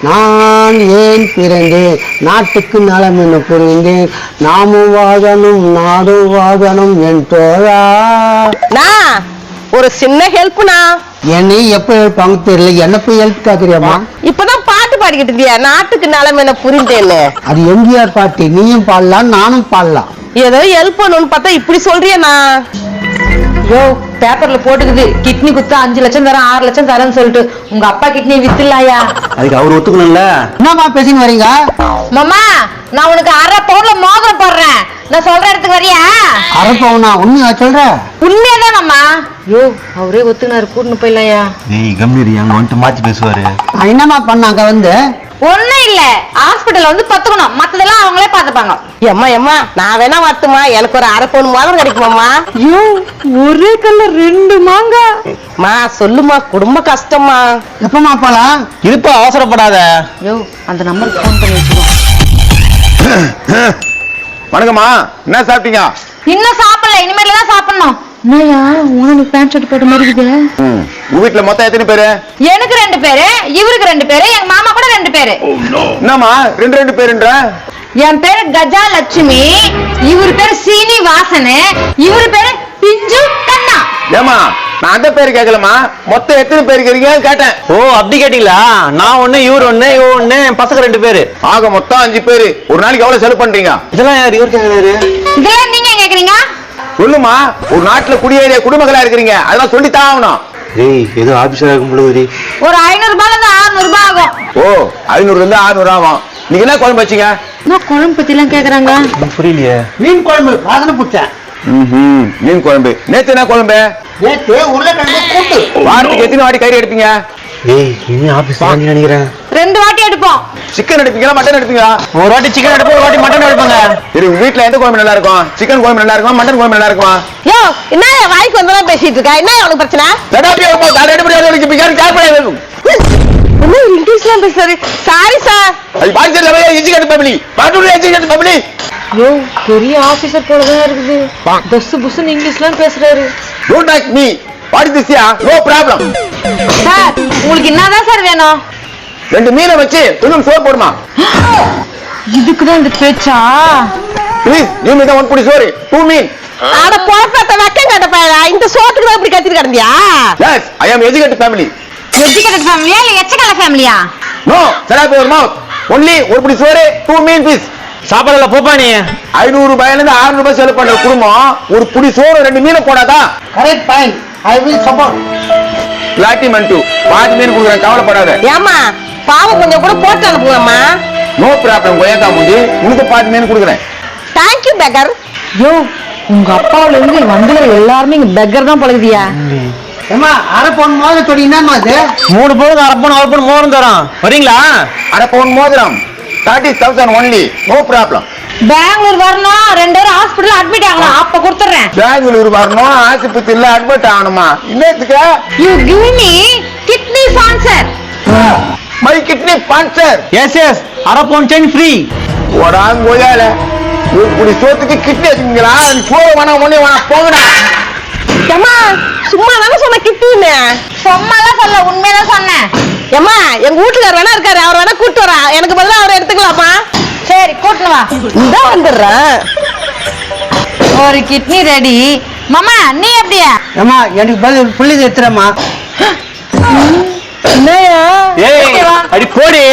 நான் ஏன் பிறந்தேன், நாட்டுக்கு நலம் என புரிந்தேன், நாமும் வாழணும் நாடும் வாழணும் என் தோழா. ஒரு சின்ன ஹெல்ப்னா. என்னை எப்ப எழுப்பாங்க தெரியல, என்ன போய் ஹெல்ப் கேக்குறியாமா? இப்பதான் பாட்டு பாடிக்கிட்டு இருந்தியா, நாட்டுக்கு நலம் என புரிந்தேன்னு. அது எம்ஜிஆர் பாட்டு, நீயும் பாடலாம் நானும் பாடலாம். ஏதோ ஹெல்ப் பண்ணணும்னு பார்த்தா இப்படி சொல்றியண்ணா. யோ பேப்பர்ல போட்டுக்குது கிட்னி குத்தா 5 லட்சம் தரேன் 6 லட்சம் தரேன்னு சொல்லிட்டு உங்க அப்பா கிட்னி வித்துலாயா? அதுக்கு அவர் ஒத்துக்கணும்ல. என்னமா பேசின்னு வரீங்க? மாமா நான் உனக்கு 1/2 பவுன்ல மோதிரம் போடுறேன், நான் சொல்ற இடத்துக்கு வரியா? 1/2 பவுனா? உண்மையா சொல்ற? உண்மையாதான் மாமா. யோ அவரே ஒத்துனாரு, கூட்டின்னு போயிடலாயா? ஏய் கம்பீரி, அங்க வந்துட்டு மாத்தி பேசுவாரு. என்னமா பண்ணாங்க வந்து? ஒண்ணும் இல்ல, ஹாஸ்பிட்டல் வந்து பத்துக்கணும், மத்ததெல்லாம் அவங்களே பாத்துப்பாங்க. எம்மா நான் வேணா வரட்டுமா? எனக்கு ஒரு 1/2 பவுன் மோதிரம் கிடைக்குமாம்மா? யோ ஒரே கல்ல 2 மாங்காய். சொல்லுமா, குடும்ப கஷ்டமா. எப்பமா போலாம்? இருப்பா, அவசரப்படாத. யோ அந்த நம்பருக்கு போன் பண்ணி வச்சுக்கோ. வணக்கம்மா, என்ன சாப்பிட்டீங்க? இன்னும் சாப்பிடல, இனிமேல தான் சாப்பிடணும். என்னையா உனக்கு பேண்ட் ஷர்ட் போட்ட மாதிரி இருக்குது? உங்க வீட்டுல மொத்தம் எத்தனை பேரு? எனக்கு 2 பேரு, இவருக்கு 2 பேரு, எங்க மாமா கூட 2 பேரு. என்னம்மா 2 பேருன்ற? என் பேரு கஜாலட்சுமி, இவரு பேரு சீனிவாசனு, இவரு பேரு பிஞ்சு கண்ணா. ஏமா நான் அந்த பேரு கேட்கலமா, மொத்தம் எத்தனை பேர் இருக்கீங்க கேட்டேன். ஓ அப்படி கேட்டீங்களா? நான் ஒண்ணு, இவர் ஒண்ணு, இவன் ஒண்ணு, பசங்க 2 பேரு. ஆக மொத்தம் 5 பேரு. ஒரு நாளைக்கு எவ்வளவு செலவு பண்றீங்க? இதெல்லாம் யார் இவர் கேக்குறாரு? இதெல்லாம் நீங்க கேக்குறீங்க? சொல்லுமா, ஒரு நாட்டுல குடியேறிய குடும்பங்களா இருக்கிறீங்க, அதெல்லாம் சொல்லித்தான் ஆகணும். ஏய் ஏதோ ஆபீஸரா இருக்கும் பொழுது. ஒரு 500 ரூபாயில இருந்து 600 ரூபாய் ஆகும். ஓ 500 இருந்து 600 ஆகும். நீங்க என்ன குழம்பு வச்சீங்க? நான் குழம்பு பத்தி எல்லாம் கேக்குறாங்க. புரியலையே. மீன் குழம்பு வாசனை புடிச்சேன். மீன் குழம்பு. நேத்து என்ன குழம்பு? நேத்து உருளைக்கிழங்கு கூட்டு. வாரத்துக்கு எத்தனை வாட்டி கறி எடுப்பீங்க? ஏய் இனி ஆபீஸ் வாங்கி நினைக்கிறேன். 2 வாட்டி எடுப்போம். சிக்கன் எடுப்பீங்களா மட்டன் எடுப்பீங்களா? ஒரு வாட்டி சிக்கன் எடுப்போம், ஒரு வாட்டி மட்டன் எடுப்பாங்க. சரி, உங்க வீட்டுல எந்த குழம்பு நல்லா இருக்கும்? சிக்கன் குழம்பு நல்லா இருக்குமா, மட்டன் குழம்பு நல்லா இருக்குமா? யோ என்ன வாய்க்கு வந்தெல்லாம் பேசிட்டு இருக்கா? என்ன உனக்கு பிரச்சனை? இங்கிலீஷ்லாம் பேசுறாரு. Sorry sir. யோ பெரிய ஆபீசர் போலதான் இருக்குது, பஸ் புஸ்ன்னு இங்கிலீஷ்லாம் பேசுறாரு. சார் உங்களுக்கு என்னதான் சார் வேணும்? 2 மீனை வச்சு இன்னும் சோறு போடுமா? இதுக்குதான் இந்த பேச்சா? ப்ளீஸ் நீ மீன் 1 புடி சோறு, 2 மீன். ஆட போறத வெக்கம் கட்டப்பா, இந்த சோத்துக்கு தான் இப்படி கத்திட்டு கிடந்தியா? Yes I am educated family. Educated ஃபேமிலியா இல்ல எச்சக்கல ஃபேமிலியா? No, shut up your mouth. only 1 புடி சோறு, 2 மீன் பீஸ். சாப்பாடுல போப்பா நீ. 500 ரூபாயில இருந்து 600 ரூபாய் செலவு பண்ற குடும்பம் ஒரு புடி சோறு 2 மீனை போடாதா? Correct point, I will support. பிளாட்டி மண்டு பாதி மீன் கொடுக்குறேன், கவலைப்படாத. ஏமா பாவம் கொஞ்சம் கூட போட்டு அனுப்புங்கம்மா. நோ ப்ராப்ளம் கொய்யாக்கா முடி, உனக்கு பாதி மீன் கொடுக்குறேன். Thank you beggar. யோ உங்க அப்பாவுல இருந்து வந்துற எல்லாருமே இங்க பெக்கர் தான் பழகுதியா? ஏமா 1/2 பவுன் மோதிரம் சொல்லி என்னமா அது? 3 பவுன் 1/2 பவுன் 1/2 பவுன் மோதிரம் தரோம், வரீங்களா? 1/2 பவுன் மோதிரம் 30,000 only, no problem. பெங்களூர் வரணும், 2 பேரும் ஹாஸ்பிடல்ல அட்மிட் ஆகணும், அப்ப கொடுத்துறேன். பெங்களூர் வரணும், ஆஸ்பத்திரியில அட்மிட் ஆகணுமா? இன்னத்துக்கு? You give me kidney sponsor. My kidney sponsor. Yes yes 1/2 பவுன் செயின் ஃப்ரீ. ஓடாங்க கோயால ஒரு புடி சோத்துக்கு கிட்னி வச்சுங்களா? சோறு வேணாம், ஒண்ணே வேணாம், போங்கடா. ஏமா சும்மா தானே சொன்ன கிட்டின்னு. சும்மாலாம் சொல்ல, உண்மையதான் சொன்னேன். ஏமா எங்க வீட்டுக்காரர் வேணா இருக்காரு, அவர் வேணா கூட்டு வரா, எனக்கு பதிலா அவரை எடுத்துக்கலாமா? சரி கூட்டினு வா. இந்த வந்துடுறேன். ஒரு கிட்னி ரெடி. மாமா நீ எப்படியா? ஏமா எனக்கு பதில் புள்ளி எடுத்துறமா. என்னையா? ஏய் அடி போடி.